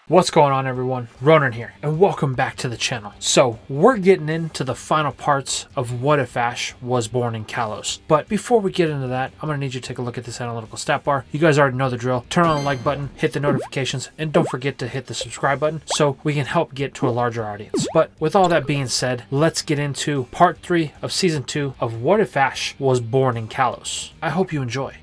What's going on, everyone? Ronan here, and welcome back to the channel. So, we're getting into the final parts of what if Ash was born in Kalos. But before we get into that, I'm going to need you to take a look at this analytical stat bar. You guys already know the drill. Turn on the like button, hit the notifications, and don't forget to hit the subscribe button so we can help get to a larger audience. But with all that being said, let's get into part 3 of season 2 of What If Ash Was Born in Kalos. I hope you enjoy.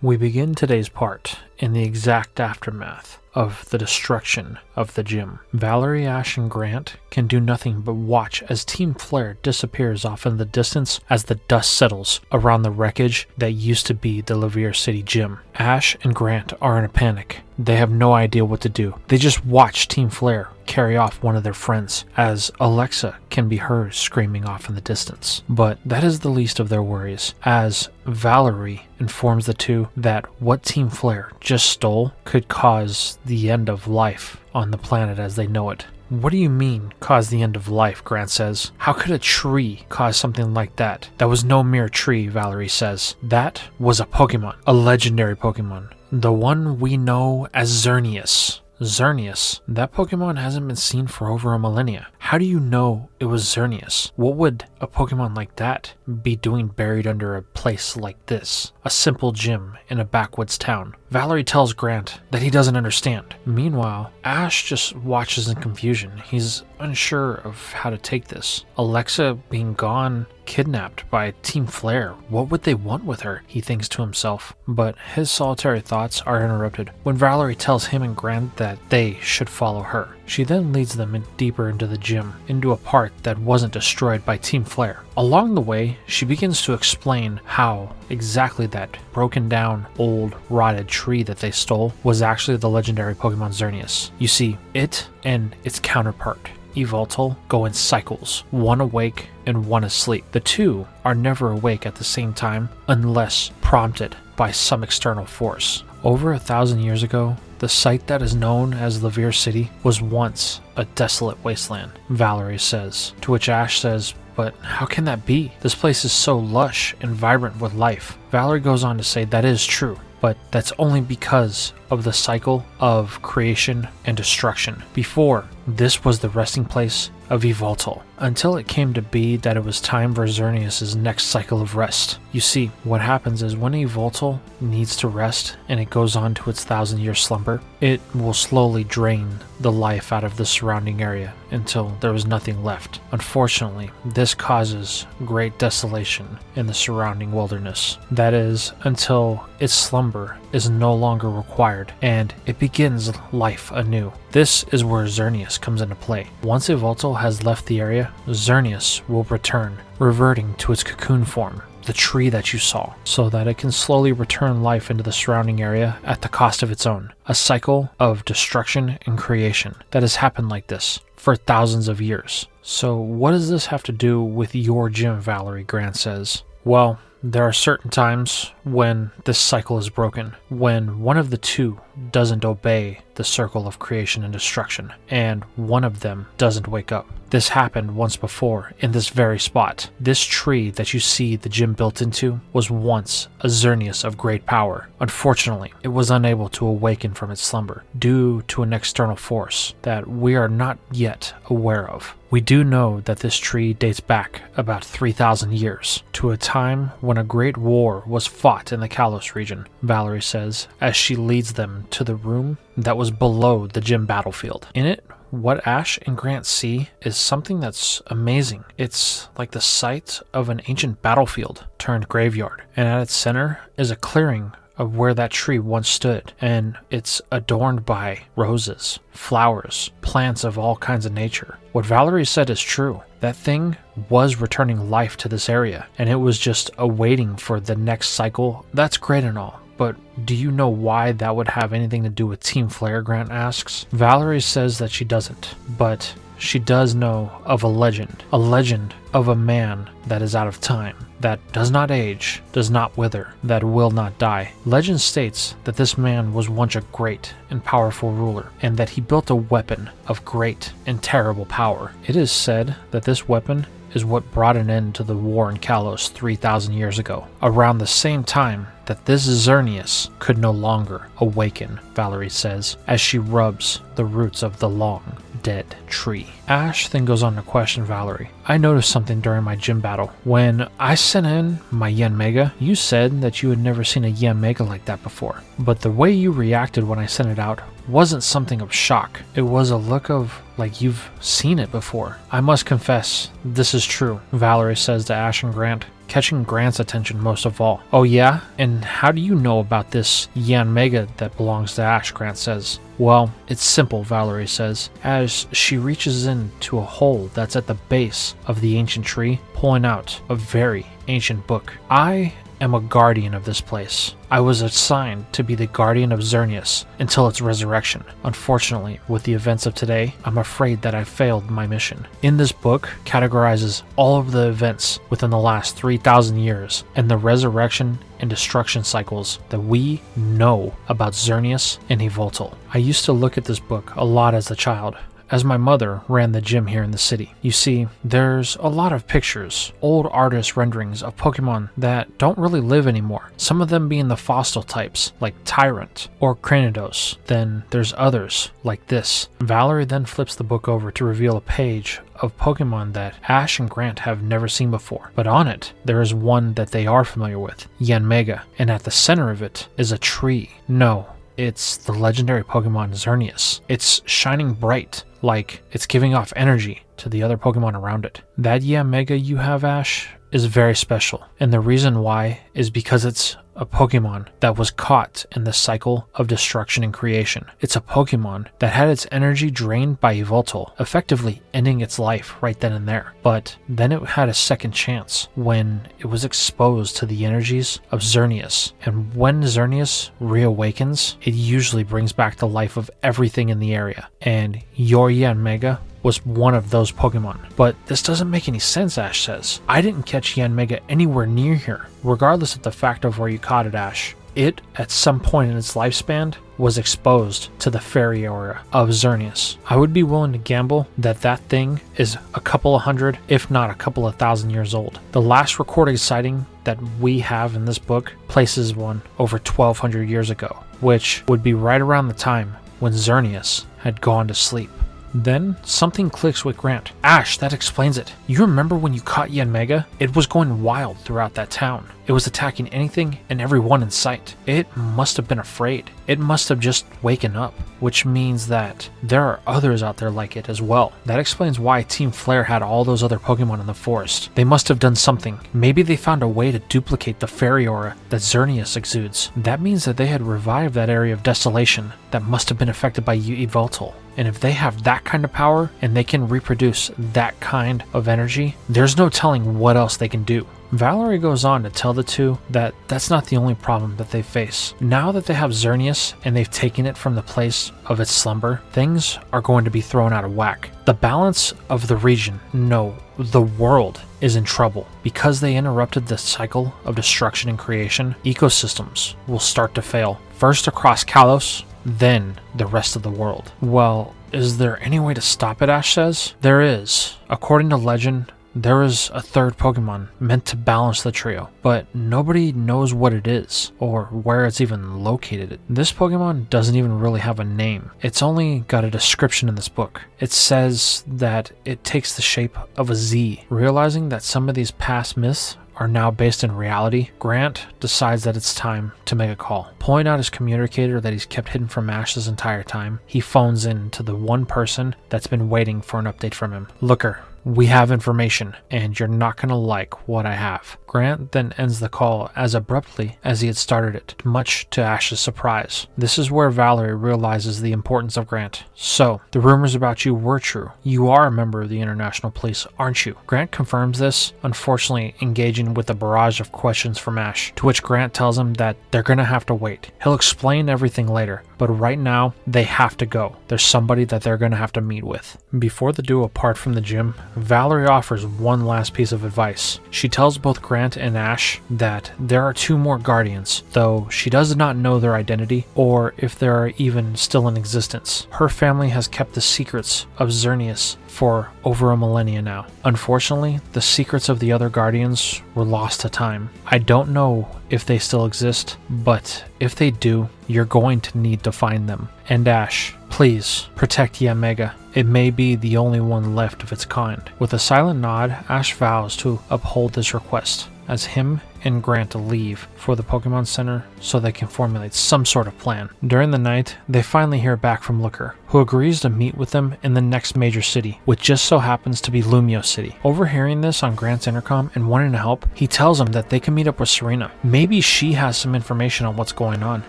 We begin today's part in the exact aftermath of the destruction of the gym. Valarie, Ash, and Grant can do nothing but watch as Team Flare disappears off in the distance as the dust settles around the wreckage that used to be the Laverre City gym. Ash and Grant are in a panic. They have no idea what to do. They just watch Team Flare carry off one of their friends as Alexa can be heard screaming off in the distance. But that is the least of their worries, as Valarie informs the two that what Team Flare just stole could cause the end of life on the planet as they know it. What do you mean, cause the end of life? Grant says. How could a tree cause something like that? That was no mere tree, Valarie says. That was a Pokemon, a legendary Pokemon. The one we know as Xerneas. Xerneas? That Pokemon hasn't been seen for over a millennia. How do you know it was Xerneas? What would a Pokemon like that be doing buried under a place like this? A simple gym in a backwoods town. Valarie tells Grant that he doesn't understand. Meanwhile, Ash just watches in confusion. He's unsure of how to take this. Alexa being gone, kidnapped by Team Flare. What would they want with her? He thinks to himself. But his solitary thoughts are interrupted when Valarie tells him and Grant that they should follow her. She then leads them deeper into the gym, into a part that wasn't destroyed by Team Flare. Along the way, she begins to explain how exactly that broken down, old, rotted tree that they stole was actually the legendary Pokemon Xerneas. You see, it and its counterpart, Yveltal, go in cycles, one awake and one asleep. The two are never awake at the same time unless prompted by some external force. Over 1,000 years ago, the site that is known as Laverre City was once a desolate wasteland, Valarie says, to which Ash says, but how can that be? This place is so lush and vibrant with life. Valarie goes on to say that is true, but that's only because of the cycle of creation and destruction. Before, this was the resting place of Yveltal, until it came to be that it was time for Xerneas' next cycle of rest. You see, what happens is when Yveltal needs to rest and it goes on to its 1,000-year slumber, it will slowly drain the life out of the surrounding area until there is nothing left. Unfortunately, this causes great desolation in the surrounding wilderness. That is, until its slumber is no longer required and it begins life anew. This is where Xerneas comes into play. Once Yveltal has left the area, Xerneas will return, reverting to its cocoon form, the tree that you saw, so that it can slowly return life into the surrounding area at the cost of its own. A cycle of destruction and creation that has happened like this for thousands of years. So what does this have to do with your gym, Valarie? Grant says. Well, there are certain times when this cycle is broken, when one of the two doesn't obey the circle of creation and destruction, and one of them doesn't wake up. This happened once before in this very spot. This tree that you see the gym built into was once a Xerneas of great power. Unfortunately, it was unable to awaken from its slumber due to an external force that we are not yet aware of. We do know that this tree dates back about 3,000 years to a time when a great war was fought in the Kalos region, Valarie says, as she leads them to the room that was below the gym battlefield. In it, what Ash and Grant see is something that's amazing. It's like the site of an ancient battlefield turned graveyard, and at its center is a clearing of where that tree once stood, and it's adorned by roses, flowers, plants of all kinds of nature. What Valarie said is true. That thing was returning life to this area, and it was just awaiting for the next cycle. That's great and all, but do you know why that would have anything to do with Team Flare? Grant asks. Valarie says that she doesn't, but she does know of a legend of a man that is out of time, that does not age, does not wither, that will not die. Legend states that this man was once a great and powerful ruler, and that he built a weapon of great and terrible power. It is said that this weapon is what brought an end to the war in Kalos 3,000 years ago. Around the same time, that this Xerneas could no longer awaken, Valarie says, as she rubs the roots of the long, dead tree. Ash then goes on to question Valarie. I noticed something during my gym battle. When I sent in my Yen Mega, you said that you had never seen a Yen Mega like that before. But the way you reacted when I sent it out wasn't something of shock. It was a look of like you've seen it before. I must confess, this is true, Valarie says to Ash and Grant, catching Grant's attention most of all. Oh yeah? And how do you know about this Yen Mega that belongs to Ash, Grant says. Well, it's simple, Valarie says, as she reaches into a hole that's at the base of the ancient tree, pulling out a very ancient book. I am a guardian of this place. I was assigned to be the guardian of Xerneas until its resurrection. Unfortunately, with the events of today, I'm afraid that I failed my mission. In this book categorizes all of the events within the last 3,000 years and the resurrection and destruction cycles that we know about Xerneas and Yveltal. I used to look at this book a lot as a child, as my mother ran the gym here in the city. You see, there's a lot of pictures, old artist renderings of Pokemon that don't really live anymore, some of them being the fossil types, like Tyrant or Cranidos. Then there's others, like this. Valarie then flips the book over to reveal a page of Pokemon that Ash and Grant have never seen before, but on it, there is one that they are familiar with, Yen Mega, and at the center of it is a tree. No, it's the legendary Pokemon Xerneas. It's shining bright, like it's giving off energy to the other Pokemon around it. That Yen Mega you have, Ash, is very special, and the reason why is because it's a Pokemon that was caught in the cycle of destruction and creation. It's a Pokemon that had its energy drained by Yveltal, effectively ending its life right then and there. But then it had a second chance when it was exposed to the energies of Xerneas. And when Xerneas reawakens, it usually brings back the life of everything in the area. And your Yen Mega was one of those Pokemon. But this doesn't make any sense, Ash says. I didn't catch Yen Mega anywhere near here. Regardless of the fact of where you caught it, Ash, it, at some point in its lifespan, was exposed to the fairy aura of Xerneas. I would be willing to gamble that that thing is a couple of hundred, if not a couple of thousand years old. The last recorded sighting that we have in this book places one over 1,200 years ago, which would be right around the time when Xerneas had gone to sleep. Then something clicks with Grant. Ash, that explains it. You remember when you caught Yen Mega? It was going wild throughout that town. It was attacking anything and everyone in sight. It must have been afraid. It must have just waken up, which means that there are others out there like it as well. That explains why Team Flare had all those other Pokemon in the forest. They must have done something. Maybe they found a way to duplicate the fairy aura that Xerneas exudes. That means that they had revived that area of desolation that must have been affected by Yveltal. And if they have that kind of power and they can reproduce that kind of energy, there's no telling what else they can do. Valarie goes on to tell the two that that's not the only problem that they face. Now that they have Xerneas and they've taken it from the place of its slumber, things are going to be thrown out of whack. The balance of the region, no, the world, is in trouble. Because they interrupted the cycle of destruction and creation, ecosystems will start to fail. First across Kalos, then the rest of the world. Well, is there any way to stop it, Ash says? There is. According to legend, there is a third Pokemon meant to balance the trio, but nobody knows what it is or where it's even located. This Pokemon doesn't even really have a name. It's only got a description in this book. It says that it takes the shape of a Z. Realizing that some of these past myths are now based in reality, Grant decides that it's time to make a call. Pulling out his communicator that he's kept hidden from Ash this entire time, he phones in to the one person that's been waiting for an update from him. Looker, we have information, and you're not going to like what I have. Grant then ends the call as abruptly as he had started it, much to Ash's surprise. This is where Valarie realizes the importance of Grant. So, the rumors about you were true. You are a member of the International Police, aren't you? Grant confirms this, unfortunately engaging with a barrage of questions from Ash, to which Grant tells him that they're going to have to wait. He'll explain everything later, but right now, they have to go. There's somebody that they're going to have to meet with. Before the duo part from the gym, Valarie offers one last piece of advice. She tells both Grant and Ash that there are 2 more guardians, though she does not know their identity or if they are even still in existence. Her family has kept the secrets of Xerneas for over a millennia now. Unfortunately, the secrets of the other guardians were lost to time. I don't know if they still exist, but if they do, you're going to need to find them. And Ash, please protect Yamega. It may be the only one left of its kind. With a silent nod, Ash vows to uphold this request as him and Grant leave for the Pokemon Center so they can formulate some sort of plan. During the night, they finally hear back from Looker, who agrees to meet with them in the next major city, which just so happens to be Lumiose City. Overhearing this on Grant's intercom and wanting to help, he tells them that they can meet up with Serena. Maybe she has some information on what's going on.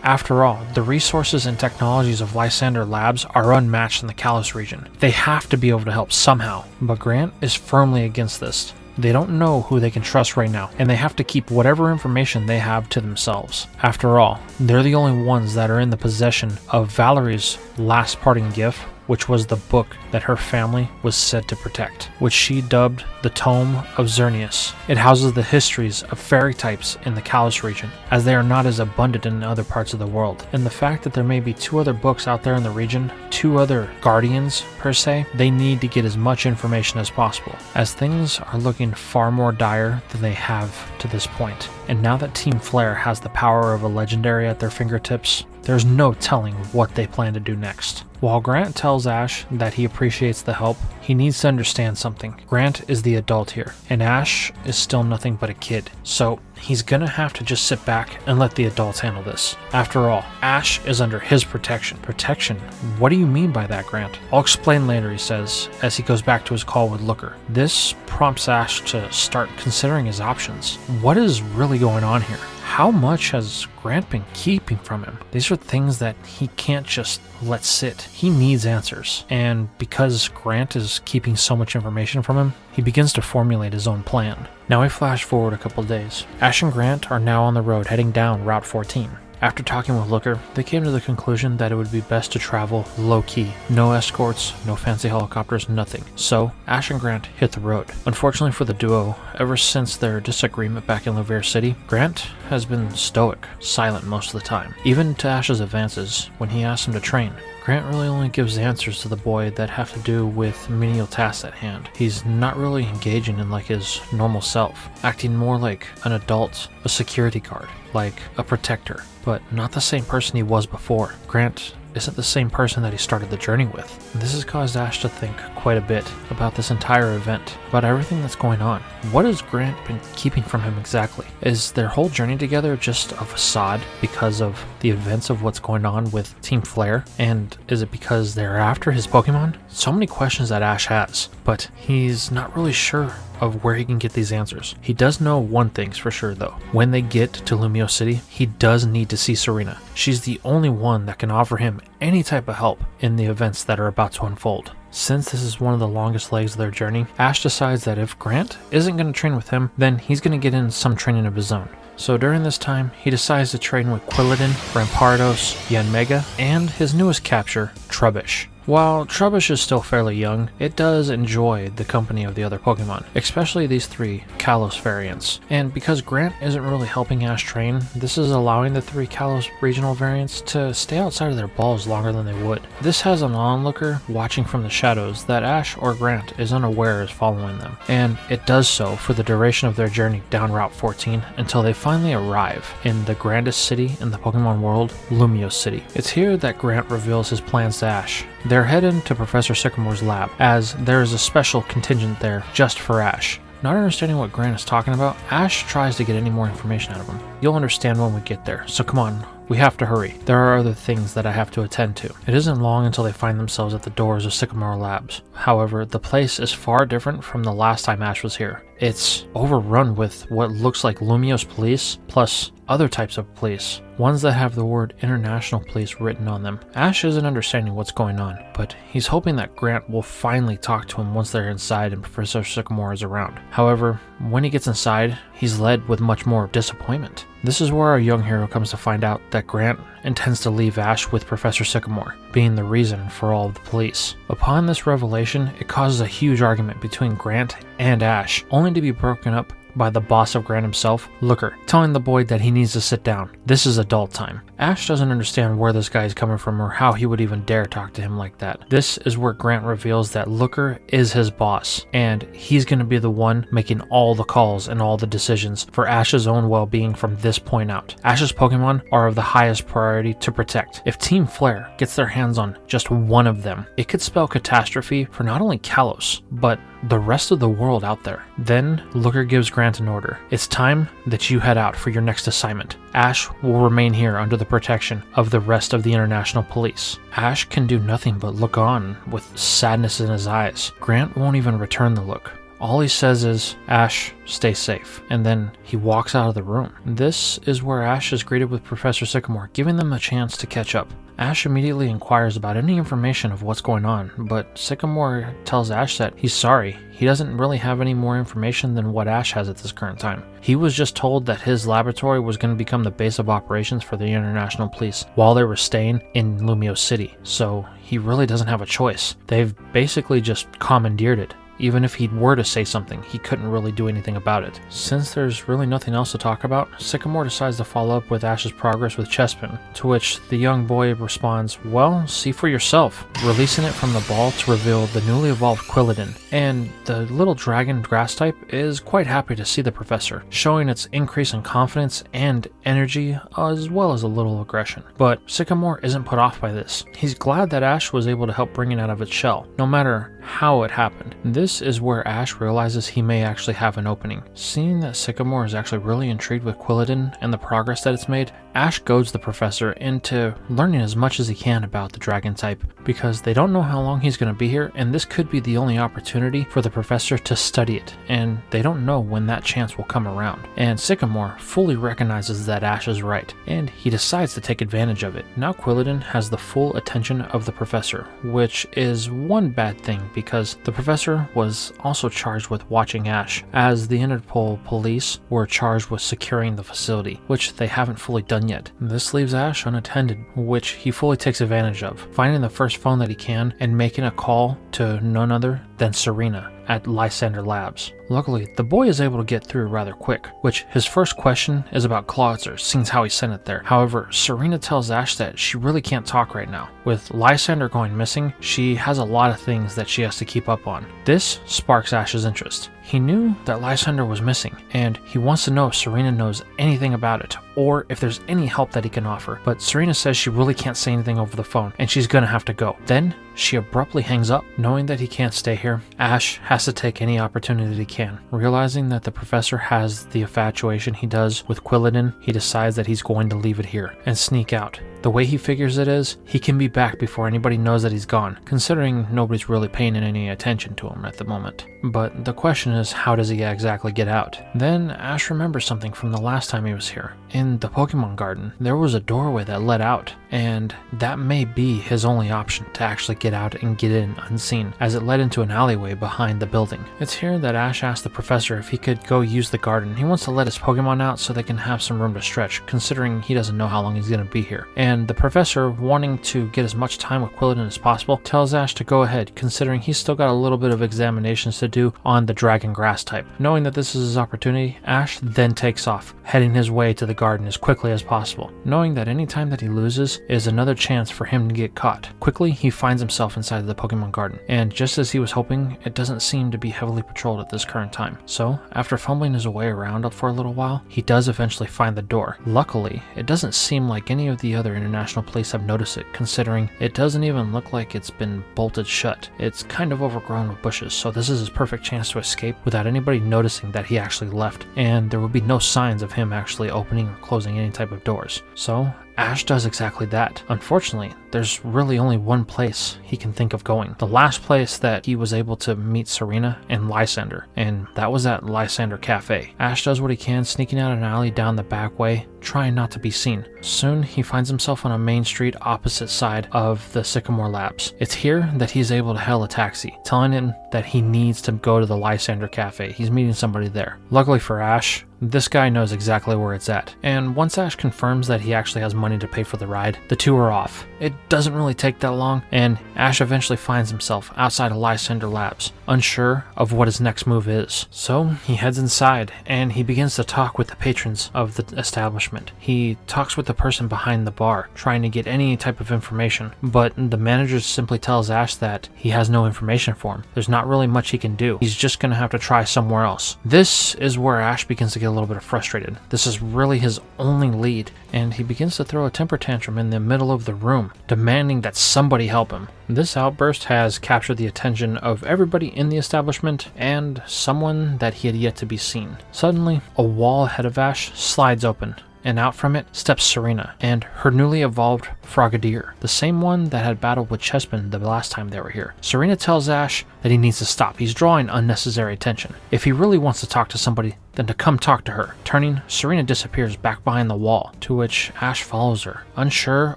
After all, the resources and technologies of Lysander Labs are unmatched in the Kalos region. They have to be able to help somehow, but Grant is firmly against this. They don't know who they can trust right now, and they have to keep whatever information they have to themselves. After all, they're the only ones that are in the possession of Valerie's last parting gift, which was the book that her family was said to protect, which she dubbed the Tome of Xerneas. It houses the histories of fairy types in the Kalos region, as they are not as abundant in other parts of the world. And the fact that there may be 2 other books out there in the region, 2 other guardians per se, they need to get as much information as possible, as things are looking far more dire than they have to this point. And now that Team Flare has the power of a legendary at their fingertips, there's no telling what they plan to do next. While Grant tells Ash that he appreciates the help, he needs to understand something. Grant is the adult here, and Ash is still nothing but a kid, so he's gonna have to just sit back and let the adults handle this. After all, Ash is under his protection. Protection? What do you mean by that, Grant? I'll explain later, he says, as he goes back to his call with Looker. This prompts Ash to start considering his options. What is really going on here? How much has Grant been keeping from him? These are things that he can't just let sit. He needs answers. And because Grant is keeping so much information from him, he begins to formulate his own plan. Now we flash forward a couple days. Ash and Grant are now on the road heading down Route 14. After talking with Looker, they came to the conclusion that it would be best to travel low-key. No escorts, no fancy helicopters, nothing. So, Ash and Grant hit the road. Unfortunately for the duo, ever since their disagreement back in Laverre City, Grant has been stoic, silent most of the time. Even to Ash's advances, when he asks him to train, Grant really only gives answers to the boy that have to do with menial tasks at hand. He's not really engaging in like his normal self, acting more like an adult, a security guard, like a protector, but not the same person he was before. Grant isn't the same person that he started the journey with. And this has caused Ash to think quite a bit about this entire event, about everything that's going on. What has Grant been keeping from him exactly? Is their whole journey together just a facade because of the events of what's going on with Team Flare? And is it because they're after his Pokemon? So many questions that Ash has, but he's not really sure of where he can get these answers. He does know one thing's for sure though. When they get to Lumiose City, he does need to see Serena. She's the only one that can offer him any type of help in the events that are about to unfold. Since this is one of the longest legs of their journey, Ash decides that if Grant isn't going to train with him, then he's going to get in some training of his own. So during this time, he decides to train with Quilladin, Rampardos, Yanmega, and his newest capture, Trubbish. While Trubbish is still fairly young, it does enjoy the company of the other Pokemon, especially these 3 Kalos variants. And because Grant isn't really helping Ash train, this is allowing the 3 Kalos regional variants to stay outside of their balls longer than they would. This has an onlooker watching from the shadows that Ash or Grant is unaware is following them, and it does so for the duration of their journey down Route 14 until they finally arrive in the grandest city in the Pokemon world, Lumiose City. It's here that Grant reveals his plans to Ash. They're headed to Professor Sycamore's lab, as there is a special contingent there just for Ash. Not understanding what Grant is talking about, Ash tries to get any more information out of him. You'll understand when we get there, so come on, we have to hurry. There are other things that I have to attend to. It isn't long until they find themselves at the doors of Sycamore Labs. However, the place is far different from the last time Ash was here. it's overrun with what looks like Lumiose police plus other types of police, ones that have the word International Police written on them. Ash isn't understanding what's going on, but he's hoping that Grant will finally talk to him once they're inside and Professor Sycamore is around. However, when he gets inside, he's led with much more disappointment. This is where our young hero comes to find out that Grant intends to leave Ash with Professor Sycamore, being the reason for all of the police. Upon this revelation, it causes a huge argument between Grant and Ash, only to be broken up by the boss of Grant himself, Looker, telling the boy that he needs to sit down. This is adult time. Ash doesn't understand where this guy is coming from or how he would even dare talk to him like that. This is where Grant reveals that Looker is his boss, and he's going to be the one making all the calls and all the decisions for Ash's own well-being from this point out. Ash's Pokemon are of the highest priority to protect. If Team Flare gets their hands on just one of them, it could spell catastrophe for not only Kalos, but the rest of the world out there. Then Looker gives Grant an order. It's time that you head out for your next assignment. Ash will remain here under the protection of the rest of the International Police. Ash can do nothing but look on with sadness in his eyes. Grant won't even return the look. All he says is, "Ash, stay safe," and then he walks out of the room. This is where Ash is greeted with Professor Sycamore, giving them a chance to catch up. Ash immediately inquires about any information of what's going on, but Sycamore tells Ash that he's sorry. He doesn't really have any more information than what Ash has at this current time. He was just told that his laboratory was going to become the base of operations for the International Police while they were staying in Lumiose City, so he really doesn't have a choice. They've basically just commandeered it. Even if he were to say something, he couldn't really do anything about it. Since there's really nothing else to talk about, Sycamore decides to follow up with Ash's progress with Chespin, to which the young boy responds, "Well, see for yourself," releasing it from the ball to reveal the newly evolved Quilladin. And the little dragon grass type is quite happy to see the professor, showing its increase in confidence and energy as well as a little aggression. But Sycamore isn't put off by this. He's glad that Ash was able to help bring it out of its shell, no matter how it happened. This is where Ash realizes he may actually have an opening. Seeing that Sycamore is actually really intrigued with Quilladin and the progress that it's made, Ash goads the professor into learning as much as he can about the dragon type, because they don't know how long he's going to be here, and this could be the only opportunity for the professor to study it, and they don't know when that chance will come around. And Sycamore fully recognizes that Ash is right, and he decides to take advantage of it. Now Quilladin has the full attention of the professor, which is one bad thing because the professor was also charged with watching Ash, as the Interpol police were charged with securing the facility, which they haven't fully done yet. This leaves Ash unattended, which he fully takes advantage of, finding the first phone that he can and making a call to none other than Serena at Lysander Labs. Luckily, the boy is able to get through rather quick, which his first question is about Clawitzer, seeing how he sent it there. However, Serena tells Ash that she really can't talk right now. With Lysander going missing, she has a lot of things that she has to keep up on. This sparks Ash's interest. He knew that Lysander was missing, and he wants to know if Serena knows anything about it, or if there's any help that he can offer. But Serena says she really can't say anything over the phone, and she's gonna have to go. Then, she abruptly hangs up. Knowing that he can't stay here, Ash has to take any opportunity he can. Realizing that the professor has the infatuation he does with Quilladin, he decides that he's going to leave it here and sneak out. The way he figures it is, he can be back before anybody knows that he's gone, considering nobody's really paying any attention to him at the moment. But the question is, how does he exactly get out? Then Ash remembers something from the last time he was here. In the Pokemon Garden, there was a doorway that led out, and that may be his only option to actually get out and get in unseen, as it led into an alleyway behind the building. It's here that Ash asks the professor if he could go use the garden. He wants to let his Pokemon out so they can have some room to stretch, considering he doesn't know how long he's going to be here. And the professor, wanting to get as much time with Quilladin as possible, tells Ash to go ahead, considering he's still got a little bit of examinations to do on the dragon grass type. Knowing that this is his opportunity, Ash then takes off, heading his way to the garden as quickly as possible, knowing that any time that he loses is another chance for him to get caught. Quickly, he finds himself inside of the Pokemon Garden, and just as he was hoping, it doesn't seem to be heavily patrolled at this current time. So, after fumbling his way around for a little while, he does eventually find the door. Luckily, it doesn't seem like any of the other international police have noticed it, considering it doesn't even look like it's been bolted shut. It's kind of overgrown with bushes, so this is his perfect chance to escape without anybody noticing that he actually left, and there would be no signs of him actually opening or closing any type of doors. So, Ash does exactly that. Unfortunately, there's really only one place he can think of going. The last place that he was able to meet Serena and Lysander, and that was at Lysander Cafe. Ash does what he can, sneaking out an alley down the back way, trying not to be seen. Soon, he finds himself on a main street opposite side of the Sycamore Labs. It's here that he's able to hail a taxi, telling him that he needs to go to the Lysander Cafe. He's meeting somebody there. Luckily for Ash, this guy knows exactly where it's at, and once Ash confirms that he actually has money to pay for the ride, the two are off. It doesn't really take that long, and Ash eventually finds himself outside of Lysander Labs, unsure of what his next move is. So he heads inside, and he begins to talk with the patrons of the establishment. He talks with the person behind the bar, trying to get any type of information, but the manager simply tells Ash that he has no information for him. There's not really much he can do. He's just going to have to try somewhere else. This is where Ash begins to get a little bit frustrated. This is really his only lead, and he begins to throw a temper tantrum in the middle of the room, demanding that somebody help him. This outburst has captured the attention of everybody in the establishment and someone that he had yet to be seen. Suddenly, a wall ahead of Ash slides open, and out from it steps Serena and her newly evolved Frogadier, the same one that had battled with Chespin the last time they were here. Serena tells Ash that he needs to stop. He's drawing unnecessary attention. If he really wants to talk to somebody, then to come talk to her. Turning, Serena disappears back behind the wall, to which Ash follows her, unsure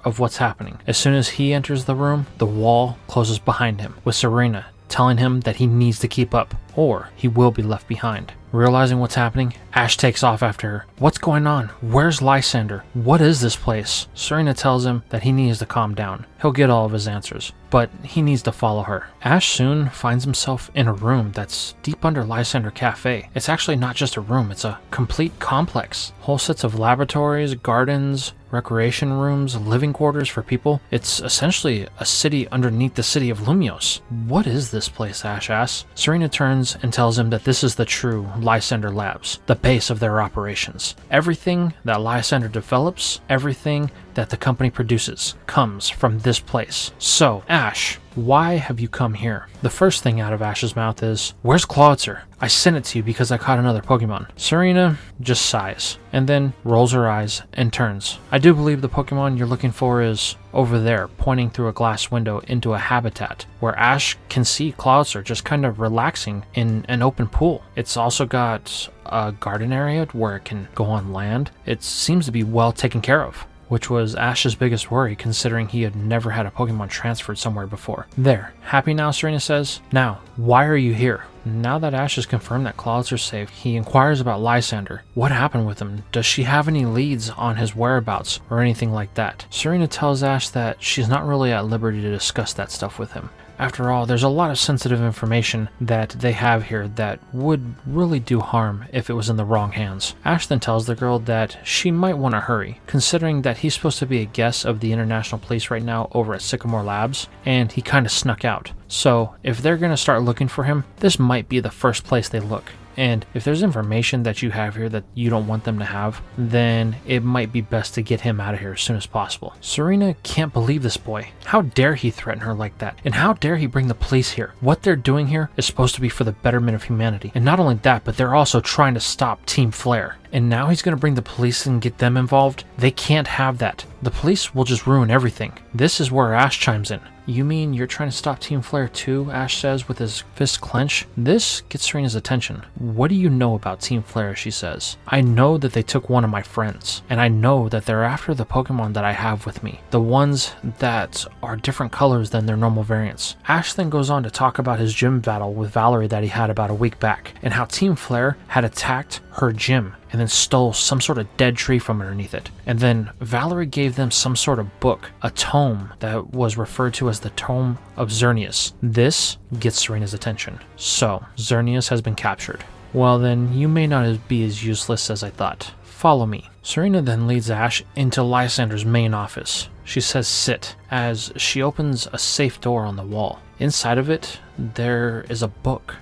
of what's happening. As soon as he enters the room, the wall closes behind him, with Serena telling him that he needs to keep up, or he will be left behind. Realizing what's happening, Ash takes off after her. What's going on? Where's Lysander? What is this place? Serena tells him that he needs to calm down. He'll get all of his answers, but he needs to follow her. Ash soon finds himself in a room that's deep under Lysander Cafe. It's actually not just a room, it's a complete complex. Whole sets of laboratories, gardens, recreation rooms, living quarters for people. It's essentially a city underneath the city of Lumiose. What is this place? Ash asks. Serena turns and tells him that this is the true Lysander Labs, the base of their operations. Everything that Lysander develops, everything that the company produces, comes from this place. So, Ash, why have you come here? The first thing out of Ash's mouth is, where's Clawitzer? I sent it to you because I caught another Pokemon. Serena just sighs, and then rolls her eyes and turns. I do believe the Pokemon you're looking for is over there, pointing through a glass window into a habitat, where Ash can see Clawitzer just kind of relaxing in an open pool. It's also got a garden area where it can go on land. It seems to be well taken care of, which was Ash's biggest worry, considering he had never had a Pokemon transferred somewhere before. There, happy now, Serena says. Now, why are you here? Now that Ash has confirmed that Clawitzer's safe, he inquires about Lysander. What happened with him? Does she have any leads on his whereabouts or anything like that? Serena tells Ash that she's not really at liberty to discuss that stuff with him. After all, there's a lot of sensitive information that they have here that would really do harm if it was in the wrong hands. Ash then tells the girl that she might want to hurry, considering that he's supposed to be a guest of the International Police right now over at Sycamore Labs, and he kind of snuck out. So, if they're going to start looking for him, this might be the first place they look. And if there's information that you have here that you don't want them to have, then it might be best to get him out of here as soon as possible. Serena can't believe this boy. How dare he threaten her like that? And how dare he bring the police here? What they're doing here is supposed to be for the betterment of humanity. And not only that, but they're also trying to stop Team Flare. And now he's going to bring the police and get them involved? They can't have that. The police will just ruin everything. This is where Ash chimes in. You mean you're trying to stop Team Flare too? Ash says with his fist clenched. This gets Serena's attention. What do you know about Team Flare? She says. I know that they took one of my friends, and I know that they're after the Pokemon that I have with me, the ones that are different colors than their normal variants. Ash then goes on to talk about his gym battle with Valarie that he had about a week back, and how Team Flare had attacked her gym and then stole some sort of dead tree from underneath it. And then Valarie gave them some sort of book, a tome that was referred to as the Tome of Xerneas. This gets Serena's attention. So, Xerneas has been captured. Well then, you may not be as useless as I thought. Follow me. Serena then leads Ash into Lysander's main office. She says sit, as she opens a safe door on the wall. Inside of it, there is a book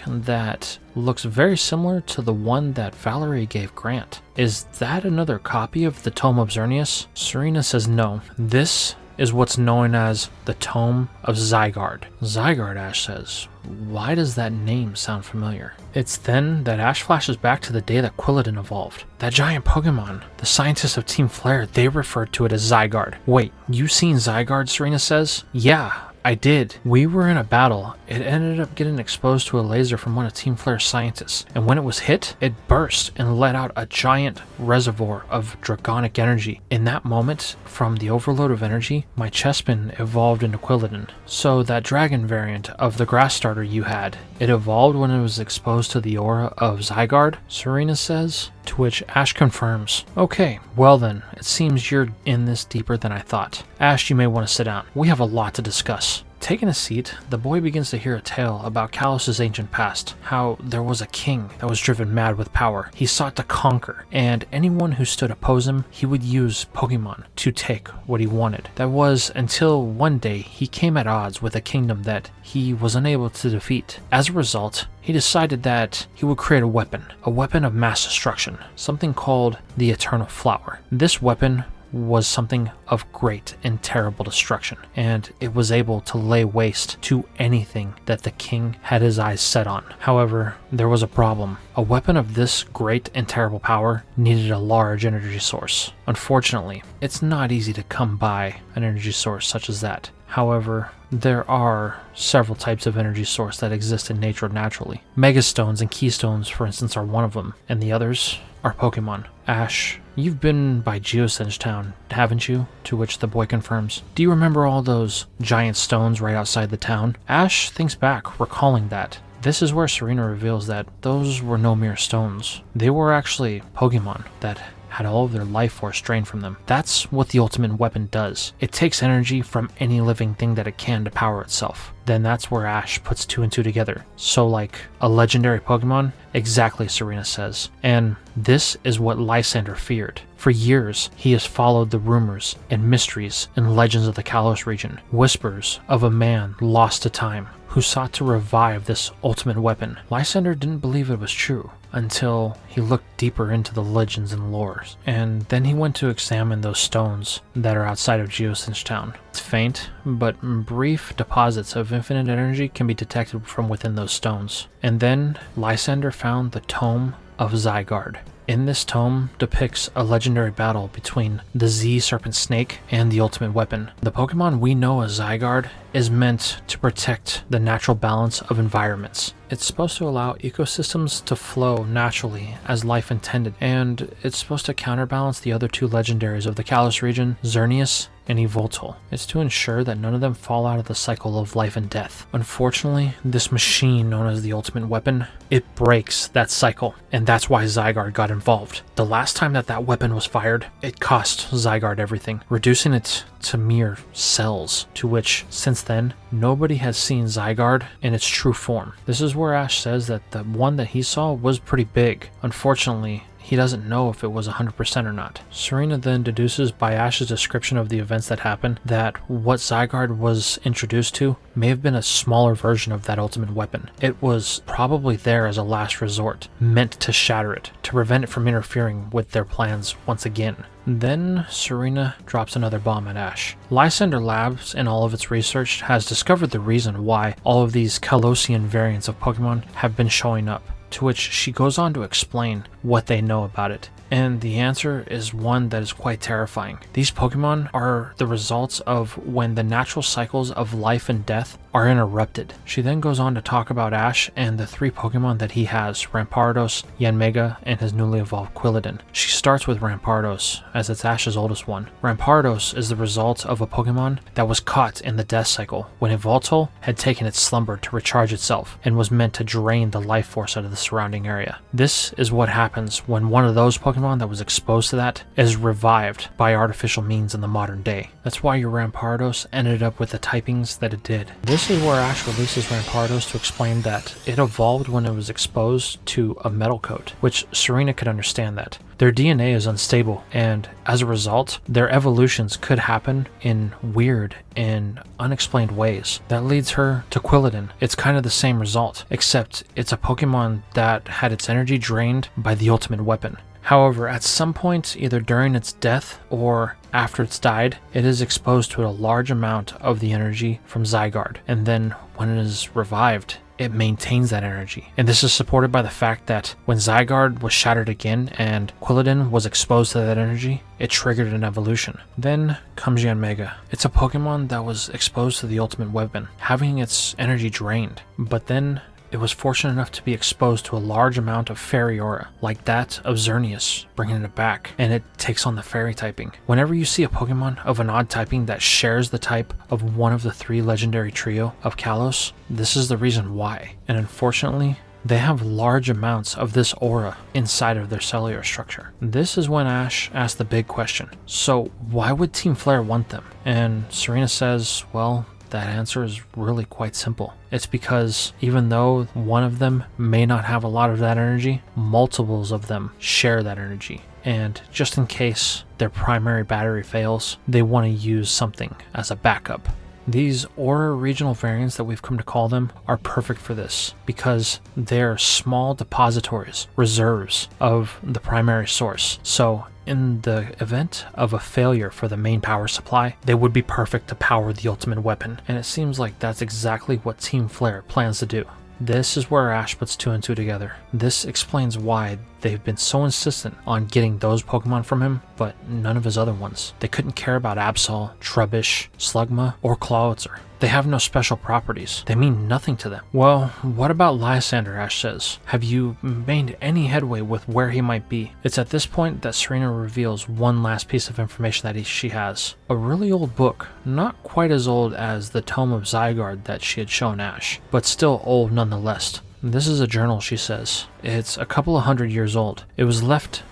that looks very similar to the one that Valarie gave Grant. Is that another copy of the Tome of Xerneas? Serena says no. This is what's known as the Tome of Zygarde. Zygarde, Ash says. Why does that name sound familiar? It's then that Ash flashes back to the day that Quilladin evolved. That giant Pokemon, the scientists of Team Flare, they referred to it as Zygarde. Wait, you seen Zygarde, Serena says? Yeah, I did. We were in a battle. It ended up getting exposed to a laser from one of Team Flare's scientists, and when it was hit, it burst and let out a giant reservoir of draconic energy. In that moment, from the overload of energy, my Chespin evolved into Quilladin. So that dragon variant of the grass starter you had, it evolved when it was exposed to the aura of Zygarde, Serena says, to which Ash confirms. Okay, well then, it seems you're in this deeper than I thought. Ash, you may want to sit down. We have a lot to discuss. Taking a seat, the boy begins to hear a tale about Kalos' ancient past, how there was a king that was driven mad with power. He sought to conquer, and anyone who stood oppose him, he would use Pokemon to take what he wanted. That was until one day he came at odds with a kingdom that he was unable to defeat. As a result, he decided that he would create a weapon of mass destruction, something called the Eternal Flower. This weapon was something of great and terrible destruction, and it was able to lay waste to anything that the king had his eyes set on. However, there was a problem. A weapon of this great and terrible power needed a large energy source. Unfortunately, it's not easy to come by an energy source such as that. However, there are several types of energy source that exist in nature naturally. Megastones and keystones, for instance, are one of them, and the others are Pokemon. Ash, you've been by Geosenge Town, haven't you? To which the boy confirms. Do you remember all those giant stones right outside the town? Ash thinks back, recalling that. This is where Serena reveals that those were no mere stones. They were actually Pokemon that had all of their life force drained from them. That's what the ultimate weapon does. It takes energy from any living thing that it can to power itself. Then that's where Ash puts two and two together. So like a legendary Pokemon? Exactly, Serena says. And this is what Lysander feared. For years, he has followed the rumors and mysteries and legends of the Kalos region. Whispers of a man lost to time who sought to revive this ultimate weapon. Lysander didn't believe it was true until he looked deeper into the legends and lores, and then he went to examine those stones that are outside of Geosenge Town. It's faint, but brief deposits of infinite energy can be detected from within those stones. And then Lysander found the Tome of Zygarde. In this tome depicts a legendary battle between the Z Serpent Snake and the ultimate weapon. The Pokemon we know as Zygarde is meant to protect the natural balance of environments. It's supposed to allow ecosystems to flow naturally as life intended, and it's supposed to counterbalance the other two legendaries of the Kalos region, Xerneas and Yveltal. It's to ensure that none of them fall out of the cycle of life and death. Unfortunately, this machine known as the ultimate weapon, it breaks that cycle, and that's why Zygarde got involved. The last time that weapon was fired, it cost Zygarde everything, reducing it to mere cells, to which, since then, nobody has seen Zygarde in its true form. This is where Ash says that the one that he saw was pretty big. Unfortunately, he doesn't know if it was 100% or not. Serena then deduces by Ash's description of the events that happened that what Zygarde was introduced to may have been a smaller version of that ultimate weapon. It was probably there as a last resort, meant to shatter it, to prevent it from interfering with their plans once again. Then Serena drops another bomb at Ash. Lysander Labs, in all of its research, has discovered the reason why all of these Kalosian variants of Pokemon have been showing up, to which she goes on to explain what they know about it. And the answer is one that is quite terrifying. These Pokemon are the results of when the natural cycles of life and death are interrupted. She then goes on to talk about Ash and the three Pokemon that he has, Rampardos, Yanmega, and his newly evolved Quilladin. She starts with Rampardos, as it's Ash's oldest one. Rampardos is the result of a Pokemon that was caught in the death cycle when Yveltal had taken its slumber to recharge itself and was meant to drain the life force out of the surrounding area. This is what happens when one of those Pokemon that was exposed to that is revived by artificial means in the modern day. That's why your Rampardos ended up with the typings that it did. This is where Ash releases Rampardos to explain that it evolved when it was exposed to a metal coat, which Serena could understand that. Their DNA is unstable, and as a result, their evolutions could happen in weird and unexplained ways. That leads her to Quilladin. It's kind of the same result, except it's a Pokemon that had its energy drained by the ultimate weapon. However, at some point, either during its death or after it's died, it is exposed to a large amount of the energy from Zygarde, and then when it is revived, it maintains that energy. And this is supported by the fact that when Zygarde was shattered again and Quilladin was exposed to that energy, it triggered an evolution. Then comes Yanmega. It's a Pokemon that was exposed to the ultimate weapon, having its energy drained, but then it was fortunate enough to be exposed to a large amount of fairy aura, like that of Xerneas, bringing it back, and it takes on the fairy typing. Whenever you see a Pokemon of an odd typing that shares the type of one of the 3 legendary trio of Kalos, this is the reason why. And unfortunately, they have large amounts of this aura inside of their cellular structure. This is when Ash asked the big question. So why would Team Flare want them? And Serena says, well, that answer is really quite simple. It's because even though one of them may not have a lot of that energy, multiples of them share that energy. And just in case their primary battery fails, they want to use something as a backup. These Aura regional variants that we've come to call them are perfect for this because they're small depositories, reserves of the primary source. So in the event of a failure for the main power supply, they would be perfect to power the ultimate weapon. And it seems like that's exactly what Team Flare plans to do. This is where Ash puts 2 and 2 together. This explains why they've been so insistent on getting those Pokemon from him, but none of his other ones. They couldn't care about Absol, Trubbish, Slugma, or Clawitzer. They have no special properties. They mean nothing to them. Well, what about Lysander, Ash says. Have you made any headway with where he might be? It's at this point that Serena reveals one last piece of information that she has. A really old book, not quite as old as the Tome of Zygarde that she had shown Ash, but still old nonetheless. This is a journal, she says. It's a couple of 100 years old. It was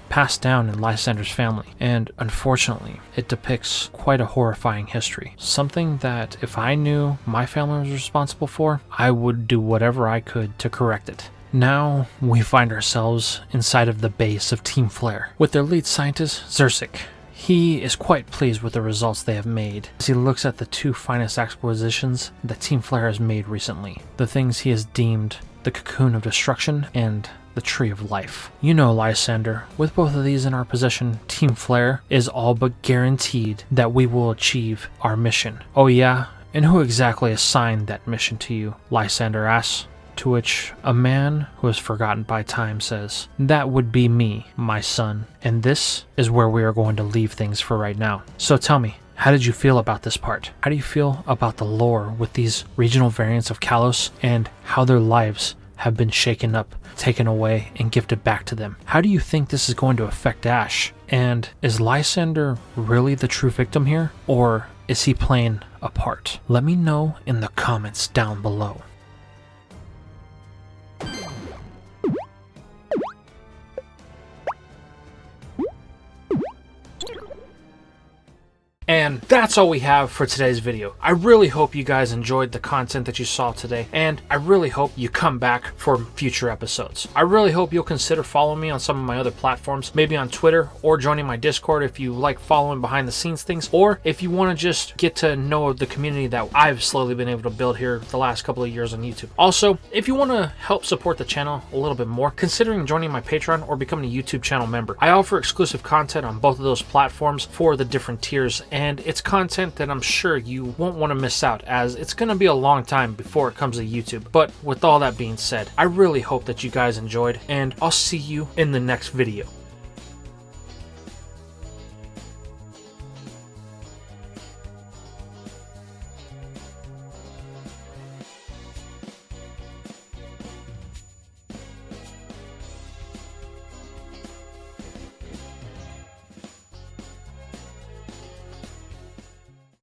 passed down in Lysander's family, and unfortunately, it depicts quite a horrifying history. Something that if I knew my family was responsible for, I would do whatever I could to correct it. Now, we find ourselves inside of the base of Team Flare, with their lead scientist, Xerxic. He is quite pleased with the results they have made as he looks at the 2 finest acquisitions that Team Flare has made recently, the things he has deemed the Cocoon of Destruction and the Tree of Life. You know, Lysander, with both of these in our possession, Team Flare is all but guaranteed that we will achieve our mission. Oh yeah? And who exactly assigned that mission to you? Lysander asks. To which a man who is forgotten by time says, that would be me, my son. And this is where we are going to leave things for right now. So tell me, how did you feel about this part? How do you feel about the lore with these regional variants of Kalos and how their lives have been shaken up, taken away, and gifted back to them? How do you think this is going to affect Ash? And is Lysander really the true victim here? Or is he playing a part? Let me know in the comments down below. And that's all we have for today's video. I really hope you guys enjoyed the content that you saw today, and I really hope you come back for future episodes. I really hope you'll consider following me on some of my other platforms, maybe on Twitter, or joining my Discord if you like following behind the scenes things, or if you want to just get to know the community that I've slowly been able to build here the last couple of years on YouTube. Also, if you want to help support the channel a little bit more, considering joining my Patreon or becoming a YouTube channel member. I offer exclusive content on both of those platforms for the different tiers, and it's content that I'm sure you won't want to miss out, as it's going to be a long time before it comes to YouTube. But with all that being said, I really hope that you guys enjoyed, and I'll see you in the next video.